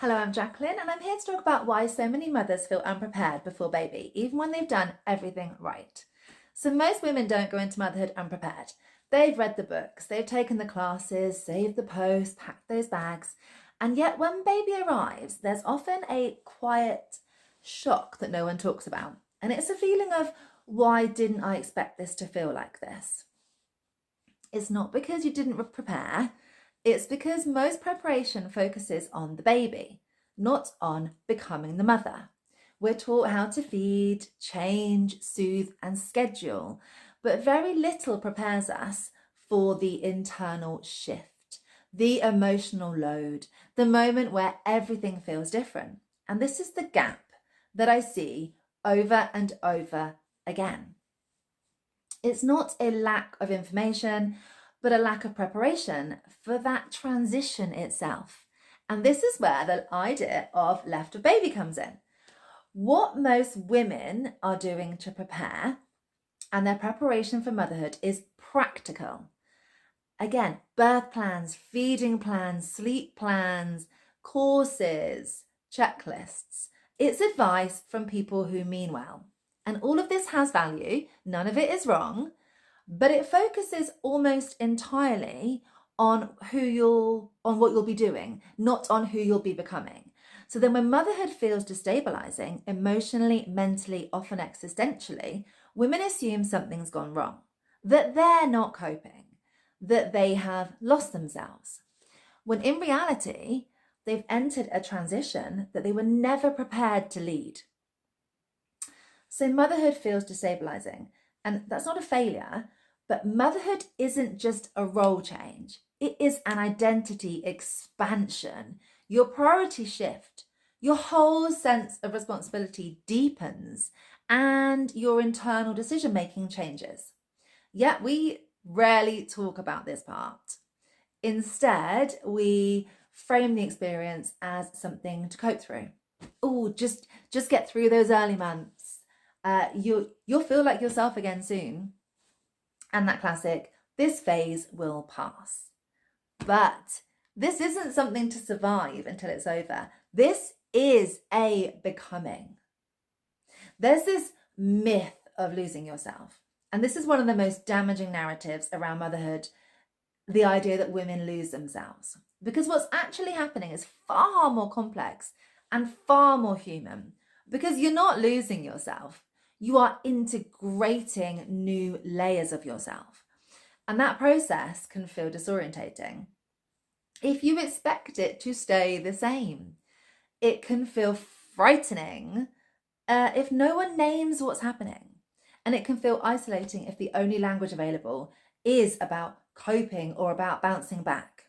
Hello, I'm Jacqueline, and I'm here to talk about why so many mothers feel unprepared before baby, even when they've done everything right. So, most women don't go into motherhood unprepared. They've read the books, they've taken the classes, saved the posts, packed those bags, and yet when baby arrives, there's often a quiet shock that no one talks about. And it's a feeling of, why didn't I expect this to feel like this? It's not because you didn't prepare. It's because most preparation focuses on the baby, not on becoming the mother. We're taught how to feed, change, soothe, and schedule, but very little prepares us for the internal shift, the emotional load, the moment where everything feels different. And this is the gap that I see over and over again. It's not a lack of information, but a lack of preparation for that transition itself. And this is where the idea of left of baby comes in. What most women are doing to prepare and their preparation for motherhood is practical. Again, birth plans, feeding plans, sleep plans, courses, checklists. It's advice from people who mean well. And all of this has value, none of it is wrong, but it focuses almost entirely on what you'll be doing, not on who you'll be becoming. So then when motherhood feels destabilizing, emotionally, mentally, often existentially, women assume something's gone wrong, that they're not coping, that they have lost themselves. When in reality, they've entered a transition that they were never prepared to lead. So motherhood feels destabilizing, and that's not a failure, but motherhood isn't just a role change. It is an identity expansion. Your priorities shift, your whole sense of responsibility deepens, and your internal decision-making changes. Yet we rarely talk about this part. Instead, we frame the experience as something to cope through. Oh, just get through those early months. You'll feel like yourself again soon. And that classic, this phase will pass. But this isn't something to survive until it's over. This is a becoming. There's this myth of losing yourself. And this is one of the most damaging narratives around motherhood, the idea that women lose themselves. Because what's actually happening is far more complex and far more human. Because you're not losing yourself. You are integrating new layers of yourself. And that process can feel disorientating. If you expect it to stay the same, it can feel frightening if no one names what's happening. And it can feel isolating if the only language available is about coping or about bouncing back.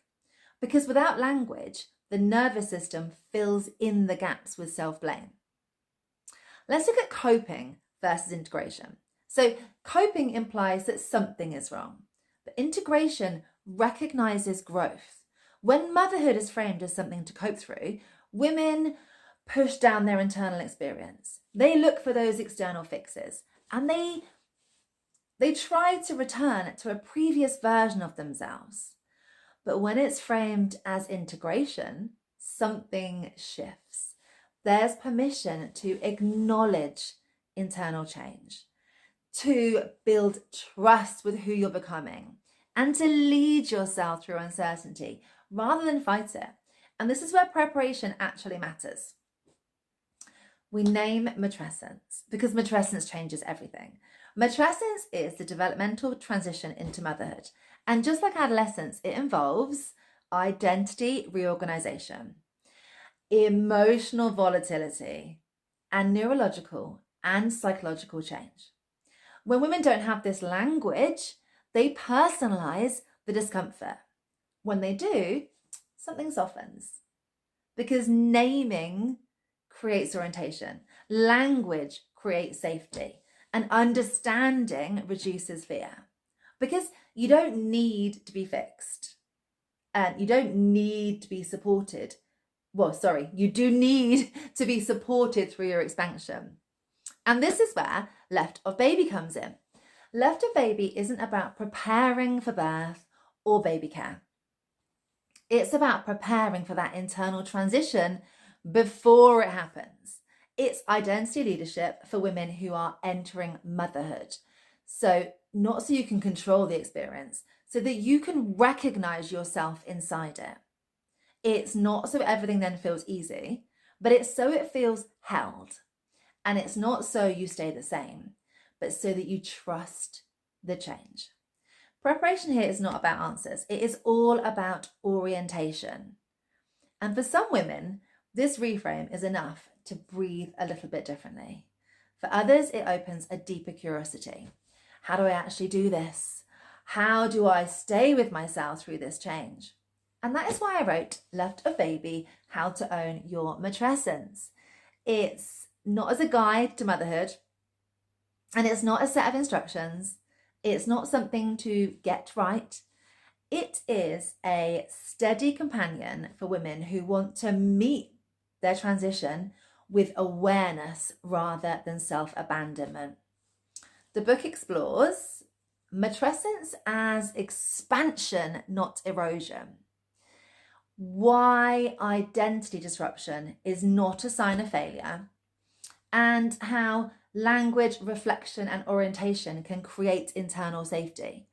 Because without language, the nervous system fills in the gaps with self-blame. Let's look at coping versus integration. So coping implies that something is wrong, but integration recognizes growth. When motherhood is framed as something to cope through, women push down their internal experience. They look for those external fixes, and they try to return to a previous version of themselves. But when it's framed as integration, something shifts. There's permission to acknowledge internal change, to build trust with who you're becoming, and to lead yourself through uncertainty rather than fight it. And this is where preparation actually matters. We name matrescence because matrescence changes everything. Matrescence is the developmental transition into motherhood. And just like adolescence, it involves identity reorganization, emotional volatility, and neurological and psychological change. When women don't have this language, they personalize the discomfort. When they do, something softens. Because naming creates orientation, language creates safety, and understanding reduces fear. Because you don't need to be fixed, and you don't need to be supported. You do need to be supported through your expansion. And this is where left of baby comes in. Left of baby isn't about preparing for birth or baby care. It's about preparing for that internal transition before it happens. It's identity leadership for women who are entering motherhood. So not so you can control the experience, so that you can recognize yourself inside it. It's not so everything then feels easy, but it's so it feels held. And it's not so you stay the same, but so that you trust the change. Preparation here is not about answers. It is all about orientation. And for some women, this reframe is enough to breathe a little bit differently. For others, it opens a deeper curiosity. How do I actually do this? How do I stay with myself through this change? And that is why I wrote Left of Baby, How to Own Your Matrescence. It's not as a guide to motherhood, and it's not a set of instructions. It's not something to get right. It is a steady companion for women who want to meet their transition with awareness rather than self-abandonment. The book explores matrescence as expansion, not erosion. Why identity disruption is not a sign of failure, and how language, reflection, and orientation can create internal safety.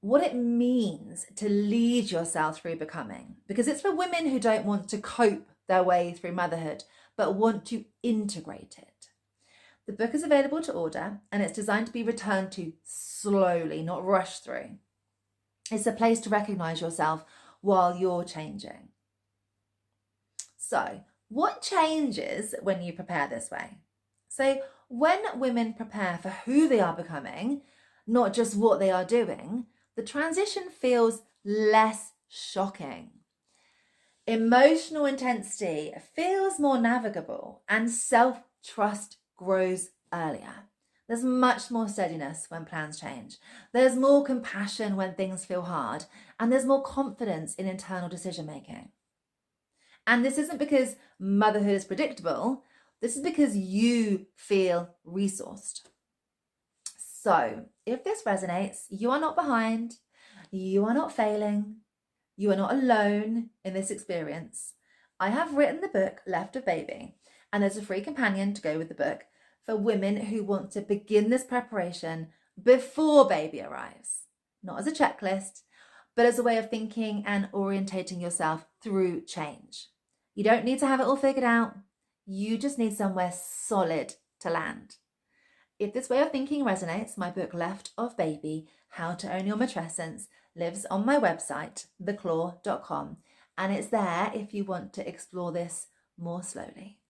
What it means to lead yourself through becoming, because it's for women who don't want to cope their way through motherhood, but want to integrate it. The book is available to order, and it's designed to be returned to slowly, not rushed through. It's a place to recognize yourself while you're changing. So, what changes when you prepare this way? So, when women prepare for who they are becoming, not just what they are doing, the transition feels less shocking. Emotional intensity feels more navigable, and self-trust grows earlier. There's much more steadiness when plans change. There's more compassion when things feel hard, and there's more confidence in internal decision making. And this isn't because motherhood is predictable. This is because you feel resourced. So if this resonates, you are not behind, you are not failing, you are not alone in this experience. I have written the book Left of Baby, and there's a free companion to go with the book for women who want to begin this preparation before baby arrives. Not as a checklist, but as a way of thinking and orientating yourself through change. You don't need to have it all figured out. You just need somewhere solid to land. If this way of thinking resonates, my book Left of Baby, How to Own Your Matrescence lives on my website, theclaw.com, and it's there if you want to explore this more slowly.